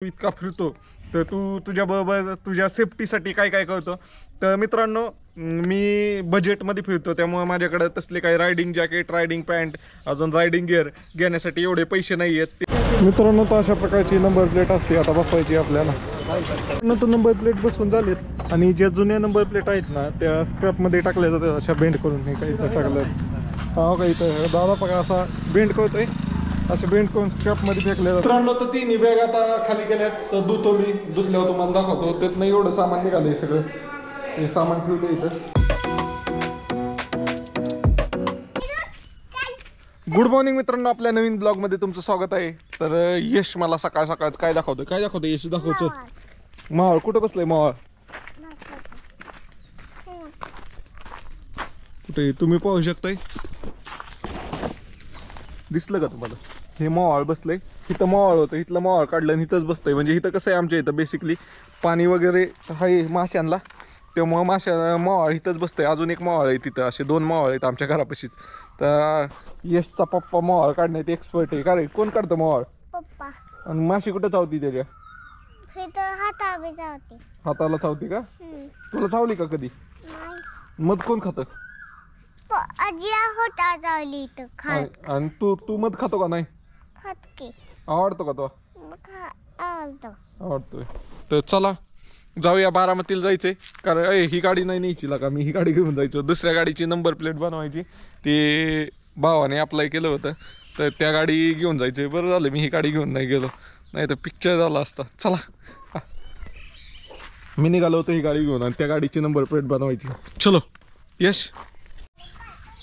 तू इतका फिरतो तर तू तुझ्या बरोबर तुझ्या सेफ्टीसाठी काय काय करतो. तर मित्रांनो, मी बजेटमध्ये फिरतो, त्यामुळे माझ्याकडे तसले काही रायडिंग जॅकेट, रायडिंग पॅन्ट, अजून रायडिंग गिअर घेण्यासाठी एवढे पैसे नाही आहेत. मित्रांनो, तर अशा प्रकारची नंबर प्लेट असते आता बसवायची आपल्याला. तर नंबर प्लेट बसवून झालेत आणि ज्या जुन्या नंबर प्लेट आहेत ना त्या स्क्रॅपमध्ये टाकल्या जातात अशा बेंड करून. हे काही टाकलं हा काही तर दादा बघा असा बेंड करतोय, असे बेंड करून स्क्रॅपमध्ये फेकले जातात. मित्रांनो, तर तिन्ही बॅग आता खाली गेल्यात, तर धुतो मी. धुतल्यावर तुम्हाला दाखवतो. त्यातनं एवढं सामान निघालंय, सगळं हे सामान ठेवलं इथं. गुड मॉर्निंग मित्रांनो, आपल्या नवीन ब्लॉगमध्ये तुमचं स्वागत आहे. तर यश मला सकाळ सकाळ काय दाखवतं यश दाखवतो. मावळ कुठं बसलंय? मावळ कुठे तुम्ही पाहू शकताय, दिसलं का तुम्हाला? हे मावळ बसलंय. इथं मावळ होतं, इथलं मावळ काढलं आणि इथंच बसतंय. म्हणजे इथं कसं आहे, आमच्या इथं बेसिकली पाणी वगैरे आहे माशांना, त्यामुळं मावळ इथंच बसतंय. अजून एक मावळ आहे तिथं, असे 2 मावळ आहेत आमच्या घरापाशीच. तर यशचा पप्पा मावळ काढण्यात एक्सपर्ट आहे. का रे, कोण काढतं मावळ? पप्पा. आणि माशी कुठं चावती त्याच्या? हाताला चावती का? तुला चावली का कधी? मध कोण खातं? आणि तू मध खातो का नाही? आवडतो का तो? आवडतोय. तर चला जाऊया, बारामतीला जायचंय. कारण ही गाडी नाही न्यायची का, मी ही गाडी घेऊन जायचो. दुसऱ्या गाडीची नंबर प्लेट बनवायची, ते भावाने अप्लाय केलं होतं, तर त्या गाडी घेऊन जायचे. बरं झालं मी ही गाडी घेऊन नाही गेलो, नाही तर पिक्चर झाला असता. चला, मी निघालो होतो ही गाडी घेऊन आणि त्या गाडीची नंबर प्लेट बनवायची. चलो यश.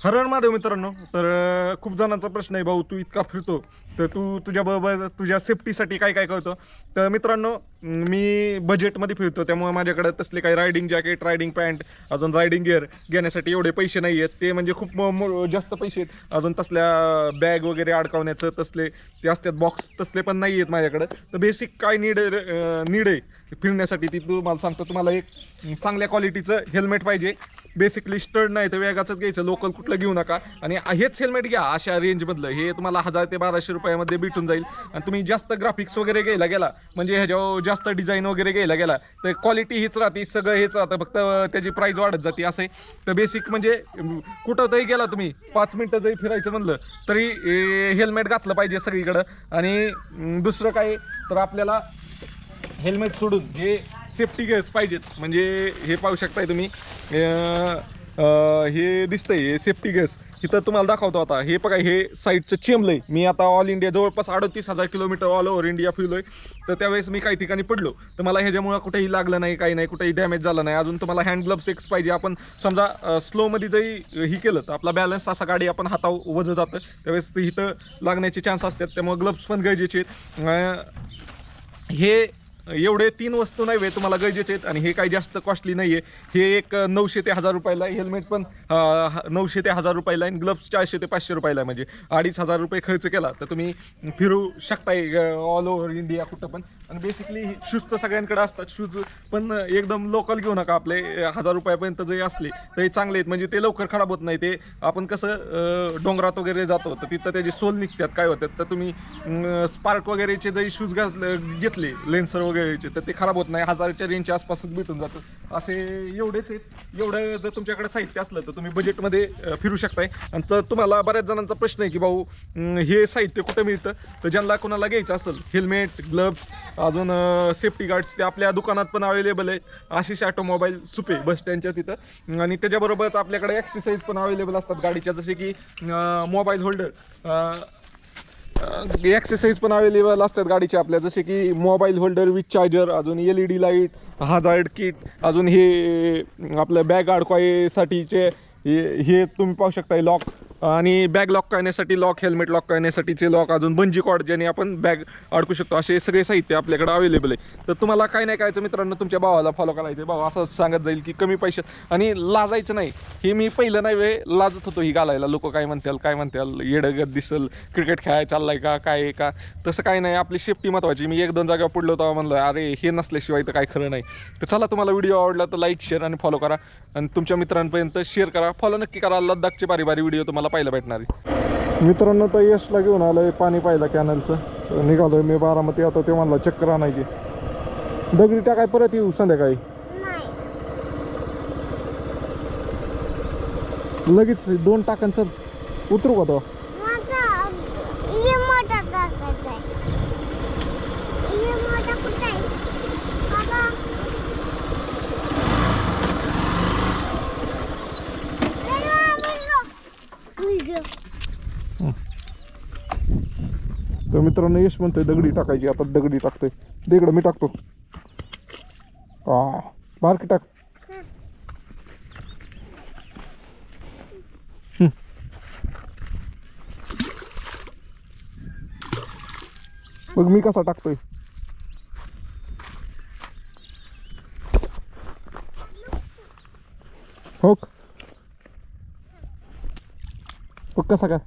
हर हर महादेव मित्रांनो. तर खूप जणांचा प्रश्न आहे, भाऊ तू इतका फिरतो तर तू तुझ्या बरोबर तुझ्या सेफ्टीसाठी काय काय करतो. तर मित्रांनो, मी बजेटमध्ये फिरतो, त्यामुळे माझ्याकडे तसले काही रायडिंग जॅकेट, रायडिंग पॅन्ट, अजून रायडिंग गिअर घेण्यासाठी एवढे पैसे नाही आहेत. ते म्हणजे खूप जास्त पैसे आहेत. अजून तसल्या बॅग वगैरे अडकवण्याचं तसले ते असतात बॉक्स, तसले पण नाही आहेत माझ्याकडं. तर बेसिक काय नीड आहे फिरण्यासाठी ती तुम्हाला सांगतो. तुम्हाला एक चांगल्या क्वालिटीचं हेल्मेट पाहिजे. बेसिकली स्टड नाही तर वेगाचंच घ्यायचं, लोकल कुठलं घेऊ नका. आणि हेच हेल्मेट घ्या अशा रेंजमधलं. हे तुम्हाला 1000 ते 1200 रुपयामध्ये भेटून जाईल. आणि तुम्ही जास्त ग्राफिक्स वगैरे घ्यायला गेला, म्हणजे ह्याच्यावर जास्त डिझाईन वगैरे घ्यायला गेला, तर क्वालिटी हीच राहते, सगळं हेच राहतं, फक्त त्याची प्राईस वाढत जाते असं आहे. तर बेसिक म्हणजे कुठं तरी गेला तुम्ही 5 मिनटं जरी फिरायचं म्हणलं तरी हेल्मेट घातलं पाहिजे सगळीकडं. आणि दुसरं काय तर आपल्याला हेल्मेट सोडून हे सेफ्टी गिअर्स पाहिजेत. म्हणजे हे पाहू शकताय तुम्ही, हे दिसतंय हे सेफ्टी गिअर्स. इथं तुम्हाला दाखवतो आता. हे बघा, हे साईडचं चेंबलंय. मी आता ऑल इंडिया जवळपास 38,000 किलोमीटर ऑल ओव्हर इंडिया फिरलोय. तर त्यावेळेस मी काही ठिकाणी पडलो, तर मला ह्याच्यामुळं कुठेही लागलं नाही, काही नाही, कुठेही डॅमेज झालं नाही. अजून तुम्हाला हँड ग्लव्स एक पाहिजे. आपण समजा स्लोमध्ये जरी ही केलं तर आपला बॅलन्स असा गाडी आपण हातावर वजं जातं, त्यावेळेस इथं लागण्याचे चान्स असतात. त्यामुळे ग्लव्स पण गरजेचे आहेत. हे एवढे 3 वस्तू नाही तुम्हाला गरजेचे आहेत. आणि हे काही जास्त कॉस्टली नाही आहे. हे एक 900 ते 1000 रुपयाला आहे. हेल्मेट पण 900 ते 1000 रुपयाला आहे. ग्लव्स 400 ते 500 रुपयाला आहे. म्हणजे 2500 रुपये खर्च केला तर तुम्ही फिरू शकताय ऑल ओव्हर इंडिया कुठं पण. आणि बेसिकली शूज तर सगळ्यांकडे असतात. शूज पण एकदम लोकल घेऊ नका. आपले 1000 रुपयापर्यंत जरी असले तरी चांगले आहेत. म्हणजे ते लवकर खराब होत नाही. ते आपण कसं डोंगरात वगैरे जातो तर तिथं त्याचे सोल निघतात, काय होतात, तर तुम्ही स्पार्क वगैरेचे जरी शूज घेतले लेन्सर वगैरेचे तर ते खराब होत नाही. 1000च्या रेंजच्या आसपासच भेटून जातं. असे एवढेच आहेत. एवढं जर तुमच्याकडे साहित्य असलं तर तुम्ही बजेटमध्ये फिरू शकताय. आणि तर तुम्हाला बऱ्याच जणांचा प्रश्न आहे की भाऊ हे साहित्य कुठं मिळतं. तर ज्यांना कोणाला घ्यायचं असेल हेल्मेट, ग्लव्स, अजून सेफ्टी गार्ड्स, ते आपल्या दुकानात पण अवेलेबल आहे. आशिष ऑटोमोबाईल, सुपे बस स्टँडच्या तिथं. आणि त्याच्याबरोबरच आपल्याकडे ॲक्सेसरीज पण अवेलेबल असतात गाडीच्या, जसे की मोबाईल होल्डर, ॲक्सेसरीज पण अवेलेबल असतात गाडीच्या आपल्या, जसे की मोबाईल होल्डर विथ चार्जर, अजून LED लाईट, हजार्ड किट, अजून हे आपलं बॅग अडकवायसाठीचे हे तुम्ही पाहू शकता लॉक, आणि बॅग लॉक करण्यासाठी लॉक, हेल्मेट लॉक करण्यासाठीचे लॉक, अजून बंजी कॉर्ड ज्याने आपण बॅग अडकू शकतो. असे सगळे साहित्य आपल्याकडे अवेलेबल आहे. तर तुम्हाला काय नाही करायचं मित्रांनो, तुमच्या भावाला फॉलो करायचं. भाऊ असं सांगत जाईल की कमी पैशात, आणि लाजायचं नाही. हे मी पहिलं नाही लाजत होतो ही घालायला. लोक काय म्हणतील येडगत दिसल, क्रिकेट खेळायला चाललाय का, काय आहे का. तसं काही नाही, आपली सेफ्टी महत्त्वाची. मी 1-2 जागा पडलो होतो, म्हणलं अरे हे नसल्याशिवाय तर काय खरं नाही. तर चला, तुम्हाला व्हिडिओ आवडला तर लाईक, शेअर आणि फॉलो करा. आणि तुमच्या मित्रांपर्यंत शेअर करा. फॉलो नक्की करा. लद्दाखचे बारी व्हिडिओ तुम्हाला पाहायला भेटणार आहे. मित्रांनो, तर यशला घेऊन आलोय पाणी पाहिलं कॅनलचं. निघालोय मी बारामती. आता ते म्हणला चक्कर आणायची. दगडी टाकाय परत येऊ संध्याकाळी. लगेच 2 टाकांचं उतरू का तो? तर मित्रांनो यश म्हणतोय दगडी टाकायची. आता दगडी टाकतोय. दगड मी टाकतो. बारकी टाक. बघ मी कसा टाकतोय. हो बघ कसा काय.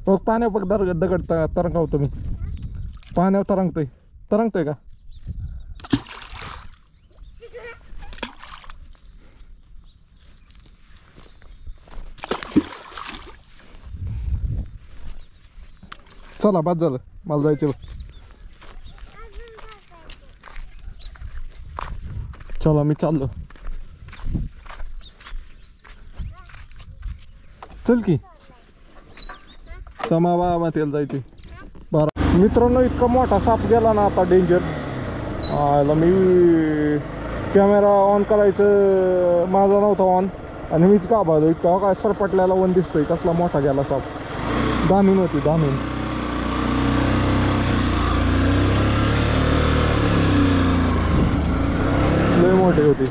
बघ पाण्यावर बघ दगड तरंगवतो मी. पाण्यावर तरंगतोय का? चला बाद झालं. मला जायचं. चला मी चाललो. चल की समा बाबा तेल जायचे. बरं मित्रांनो इतका मोठा साप गेला ना आता. डेंजर. मी कॅमेरा ऑन करायचं माझा नव्हता ऑन आणि मीच घाबरलो. इतका काय सरपटल्याला वन दिसतोय. कसला मोठा गेला साप. दामिन होती दामिन. लय मोठी होती.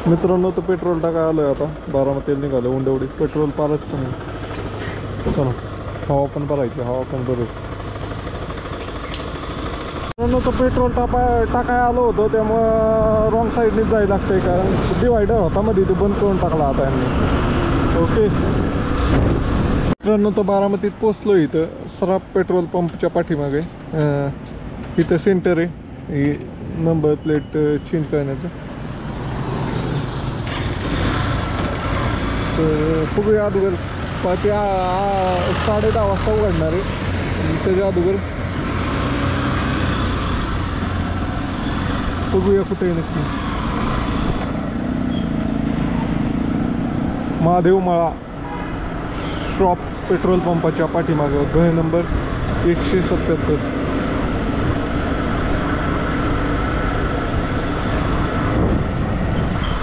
मित्रांनो तर पेट्रोल टाकाय आलोय आता. बारामतीला निघालो. उंडवडी पेट्रोल पारच कमी. चला हवा पण भरायची. हवा पण भरू. मित्रांनो तर पेट्रोल टाकाय आलो होतो. त्यामुळं रॉंग साईडनेच जायला लागतंय. कारण डिवायडर होता मध्ये ते बंद करून टाकला आता यांनी. ओके मित्रांनो तर बारामतीत पोचलो. इथं सराफ पेट्रोल पंपच्या पाठीमागे इथं सेंटर आहे. ही नंबर प्लेट चेंज करण्याचं. तर बघूया अगोदर. ते 10:30 वाजता उघडणार आहे. त्याच्या अगोदर बघूया कुठे नक्की. महादेवमाळा शॉप पेट्रोल पंपाच्या पाठीमागं घर नंबर 177.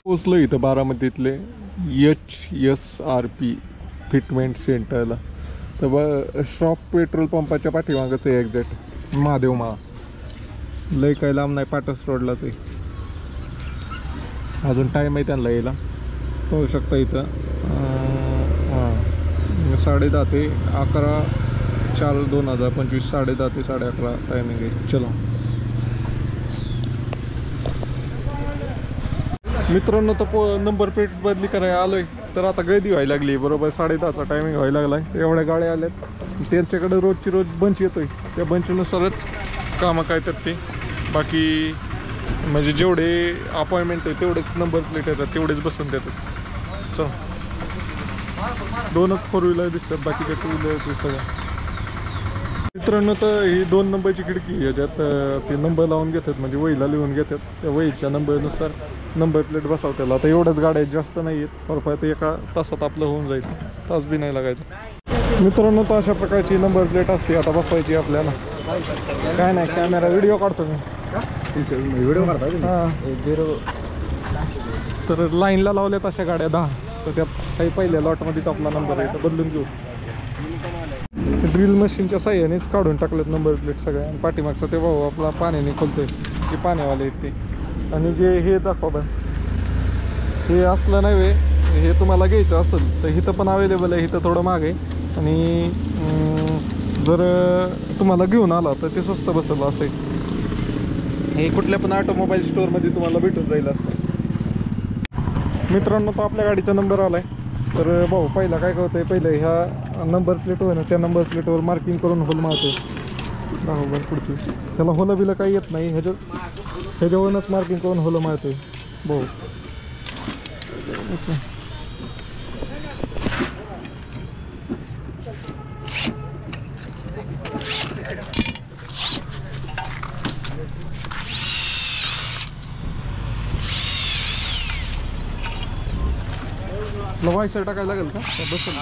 पोचलो इथं बारामतीतले HSRP फिटमेंट सेंटरला. तर शॉप पेट्रोल पंपाच्या पाठीमागच आहे एक्झॅक्ट. महादेवमाळा लय काय लांब नाही. पाटस रोडलाच आहे. अजून टाईम आहे त्यांना यायला. पाहू शकता इथं 10:30 ते 11/4/2025 10:30 ते 11:30 टायमिंग आहे. चला मित्रांनो तर नंबर प्लेट बदली करायला आलोय. तर आता गर्दी व्हायला लागली. बरोबर 10:30चा टायमिंग व्हायला लागलाय. एवढ्या गाड्या आल्यात. त्यांच्याकडे रोजची रोज बंच येतोय. त्या बंचनुसारच कामं काय तर ते. बाकी म्हणजे जेवढे अपॉइंटमेंट आहे तेवढेच नंबर प्लेट येतात. तेवढेच बसून देतात. चल 2च 4 व्हीलर दिसतात. बाकीच्या 2 व्हीलर दिसतात. मित्रांनो तर ही 2 नंबरची खिडकी याच्यात ते नंबर लावून घेतात. म्हणजे वहीला लिहून घेतात. त्या वहीच्या नंबरनुसार नंबर प्लेट बसवत्याला. आता एवढ्याच गाड्या जास्त नाही आहेत. परफेक्ट 1 तासात आपलं होऊन जाईल. तास बी नाही लागायचं. मित्रांनो तर अशा प्रकारची नंबर प्लेट असते. आता बसवायची आपल्याला. काय नाही कॅमेरा व्हिडिओ काढतो मी. व्हिडिओ काढता. हां तर लाईनला लावल्यात अशा गाड्या 10. तर त्या काही पहिल्या लॉटमध्येच आपला नंबर आहे. तर बदलून घेऊ. ड्रिल मशीनच्या साह्यानेच काढून टाकलेत नंबर प्लेट सगळ्या. आणि पाठीमागचा ते भाऊ आपला पाण्याने खोलतोय. ते पाण्यावाले आहेत ते. आणि जे हे दाखवा हे असलं नाही वे. हे तुम्हाला घ्यायचं असेल तर इथं पण अवेलेबल आहे. इथं थोडं माग आहे. आणि जर तुम्हाला घेऊन आला तर ते स्वस्त बसेल असं आहे. हे कुठल्या पण ऑटोमोबाईल स्टोअरमध्ये तुम्हाला भेटून जाईल असं. मित्रांनो तर आपल्या गाडीचा नंबर आला आहे. तर भाऊ पहिला काय करतोय. पहिलं ह्या नंबर प्लेटवर ना त्या नंबर प्लेटवर मार्किंग करून होल मारतोय. बरोबर पुढची त्याला होलं बिलं काही येत नाही. ह्याच्यावरूनच मार्किंग करून होलं मारतोय भाऊ. आपलं वायसर टाकायला लागेल का बसेल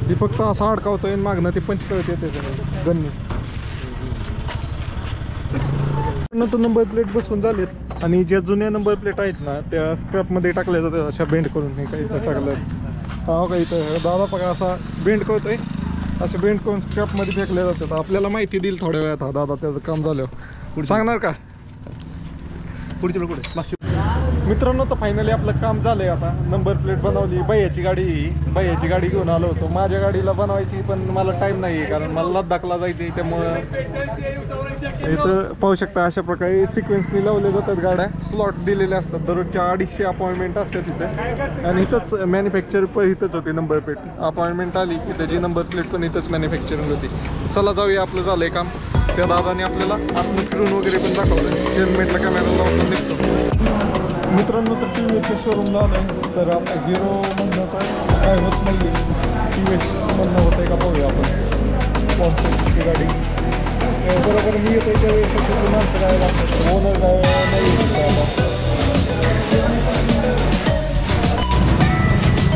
ही फक्त असं अडकावतोय मागणं ते पंच कळत येते गन्नी तो नंबर प्लेट बसून झालेत आणि ज्या जुन्या नंबर प्लेट आहेत ना त्या स्क्रॅपमध्ये टाकल्या जातात अशा बेंड करून हे काही टाकलं हा का इथं दादा बघा असा बेंड करतोय असे बेंड करून स्क्रॅपमध्ये फेकल्या जातात आपल्याला माहिती देईल थोड्या वेळात हा दादा त्याचं काम झालं सांगणार का पुढच्या पुढे मित्रांनो तर फायनली आपलं काम झालंय आता नंबर प्लेट बनवली भैयाची गाडी घेऊन आलो होतो माझ्या गाडीला बनवायची पण मला टाइम नाही कारण मला लद्दाखला जायचं त्यामुळं इथं पाहू शकता अशा प्रकारे सिक्वेन्सनी लावले जातात गाड्या स्लॉट दिलेले असतात दररोजच्या 250 अपॉइंटमेंट असतात तिथे आणि इथंच मॅन्युफॅक्चर पण इथंच होती नंबर प्लेट अपॉइंटमेंट आली की त्याची नंबर प्लेट पण इथंच मॅन्युफॅक्चरिंग होती चला जाऊया आपलं झालंय काम त्या दादाने आपल्याला आतून फिरून वगैरे पण दाखवलं हेल्मेटला कॅमेरा लावून निघतो मित्रांनो तर टी व्ही एसच्या शोरूमला आलं आहे तर आता हिरो म्हणणं तर काय होत नाही आहे टी व्ही एस म्हणणं होतं आहे का पाहूया आपण स्पॉन्सरची गाडी बरोबर मी येतो त्यावेळेस माणसं काय लागतात ओनर काय नाही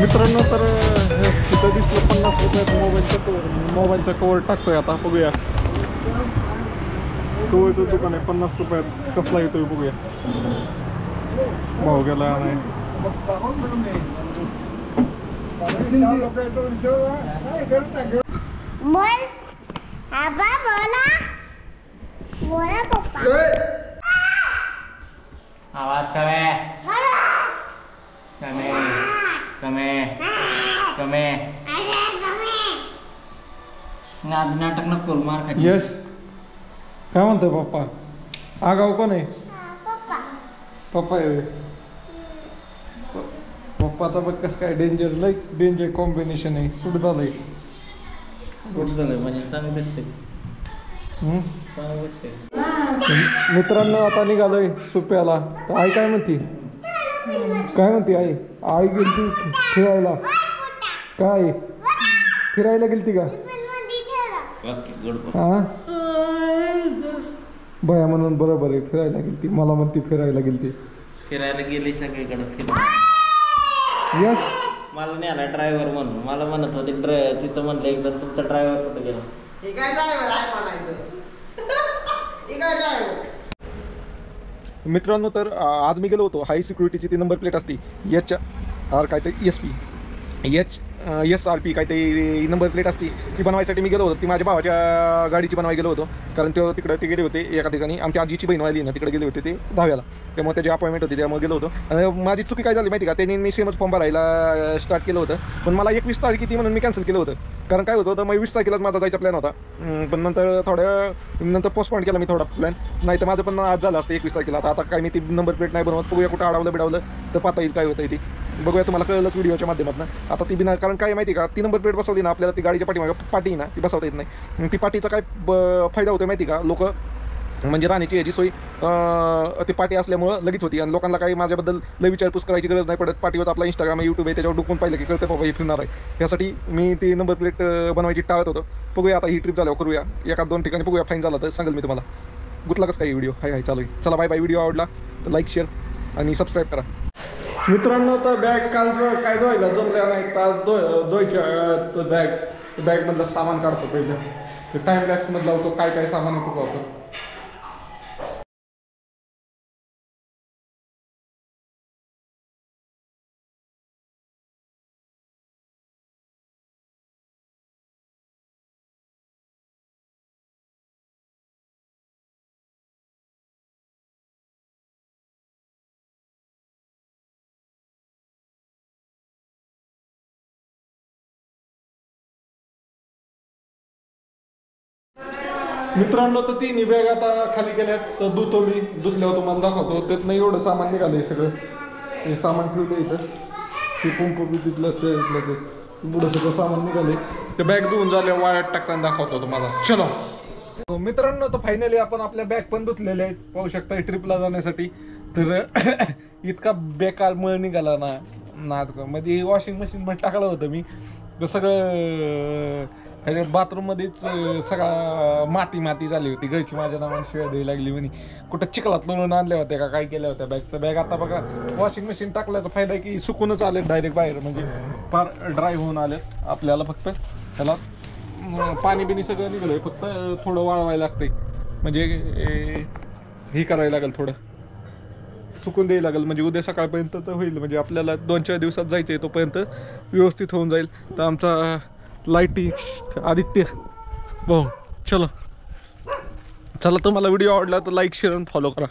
मित्रांनो तर तिथं दिसलं 50 रुपयाचं मोबाईलचा कवर टाकतोय आता बघूया कवरचं दुकान आहे 50 रुपयात कसला येतोय बघूया भाव गेला नाही बोल आबा बोला बोला पप्पा आवाज कमे नाटक नको करू मार खाली यश काय म्हणतोय पप्पा आगाव कोण आहे पप्पा पप्पा आहे पप्पाचा बघ कसं काय डेंजर कॉम्बिनेशन आहे सूट झालंय म्हणजे चांगलं दिसते चांगलं दिसते मित्रांनो आता निघालोय सुप्याला तर आई काय म्हणती आई गेलती फिरायला काय फिरायला गेलती का हा बया म्हणून बरोबर आहे फिरायला गेलती मला म्हणती फिरायला गेली सगळीकडे यस मला नाही आला ड्रायव्हर म्हणून मला म्हणत होते तिथं म्हणलं एकदा तुमचा ड्रायव्हर कुठे गेला मित्रांनो तर आज मी गेलो होतो हाय सिक्युरिटीची ती नंबर प्लेट असते HR काय ते SRP काय ते नंबर प्लेट असती ती बनवायसाठी मी गेलो होतो ती माझ्या भावाच्या गाडीची बनवायला गेलो होतो कारण ते गेले होते एका ठिकाणी आमच्या आजीची बहीण वाली ना तिकडे गेले होते ते 10व्याला त्यामुळे त्याची अपॉइंटमेंट होती त्यामुळे गेलो होतो आणि माझी चुकी काय झाली माहिती का त्यांनी मी सेमच फॉर्म भरायला स्टार्ट केलं होतं पण मला 21 तारीख ती म्हणून मी कॅन्सल केलं होतं कारण काय होतं मग 20 तारखेलाच माझा जायचा प्लॅन होता पण नंतर पोस्टपोन केला मी थोडा प्लॅन नाही तर माझं पण आज झालं असतं 21 तारखेला आता काय मी ती नंबर प्लेट नाही बनवत बघूया कुठं अडवलं तर पाहता येईल काय होतं ती बघूया तुम्हाला कळलंच व्हिडिओच्या माध्यमातून आता ती बिना कारण काय माहिती का ती नंबर प्लेट बसवली ना आपल्याला ती गाडीच्या पाठीमागे पाटी ना ती बसवता येत नाही ती पाटीचा काय फायदा होतो माहिती का लोक म्हणजे राहण्याची याची सोय ती पाटी असल्यामुळं लगेच होती आणि लोकांना काही माझ्याबद्दल लय विचारपूस करायची गरज नाही पडत पाटीवर आपला इंस्टाग्राम यूट्यूब आहे त्याच्यावर डुकून पाहिलं की कळतं बाबा हे फिरणार आहे यासाठी मी ती नंबर प्लेट बनवायची टाळत होतो बघूया आता ही ट्रिप झाल्यावर करूया 1-2 ठिकाणी बघूया फाईन झाला तर सांगेल मी तुम्हाला गुतला कसं काही व्हिडिओ हाय चालू आहे चला बाय व्हिडिओ आवडला तर लाईक शेअर आणि सबस्क्राईब करा मित्रांनो तर बॅग कालचं काय धुवायला जमल्या नाही तास धुवायच्या बॅगमधलं सामान काढतो पहिले टाईम लॅप्समधला होतो काय सामान येतो होतं मित्रांनो तर ती बॅग आता खाली गेल्यात तर धुतल्यावर तुम्हाला दाखवतो त्यातनं एवढं सामान निघालंय सगळं हे सामान ठेवलं इथं ते पंप बी तिथलं ते पुढं सगळं सामान निघालंय ते बॅग धुवून झाले वाळत टाकताना दाखवतो तुम्हाला चलो मित्रांनो तर फायनली आपण आपल्या बॅग पण धुतलेल्या आहेत पाहू शकता ट्रिपला जाण्यासाठी तर इतका बेकार मळ निघाला ना मध्ये वॉशिंग मशीन मध्ये टाकलं होतं मी तर सगळं ह्याच्यात बाथरूममध्येच सगळा माती झाली होती. घरची माझ्या नावाने शिवाय द्यायला लागली म्हणे कुठं चिखलात लोळून आणल्या होत्या का काय केल्या होत्या बॅग. तर बॅग आता बघा वॉशिंग मशीन टाकल्याचा फायदा आहे की सुकूनच आले डायरेक्ट बाहेर, म्हणजे फार ड्राय होऊन आलेत. आपल्याला फक्त त्याला पाणी बिनी सगळं निघालंय, फक्त थोडं वाळवायला लागतंय, म्हणजे हे करायला लागेल, थोडं सुकून द्यायला लागेल, म्हणजे उद्या सकाळपर्यंत तर होईल. म्हणजे आपल्याला 2-4 दिवसात जायचं आहे, तोपर्यंत व्यवस्थित होऊन जाईल. तर आमचा लाईटिंग आदित्य भाऊ चला तुम्हाला व्हिडिओ आवडला तर लाईक शेअर आणि फॉलो करा.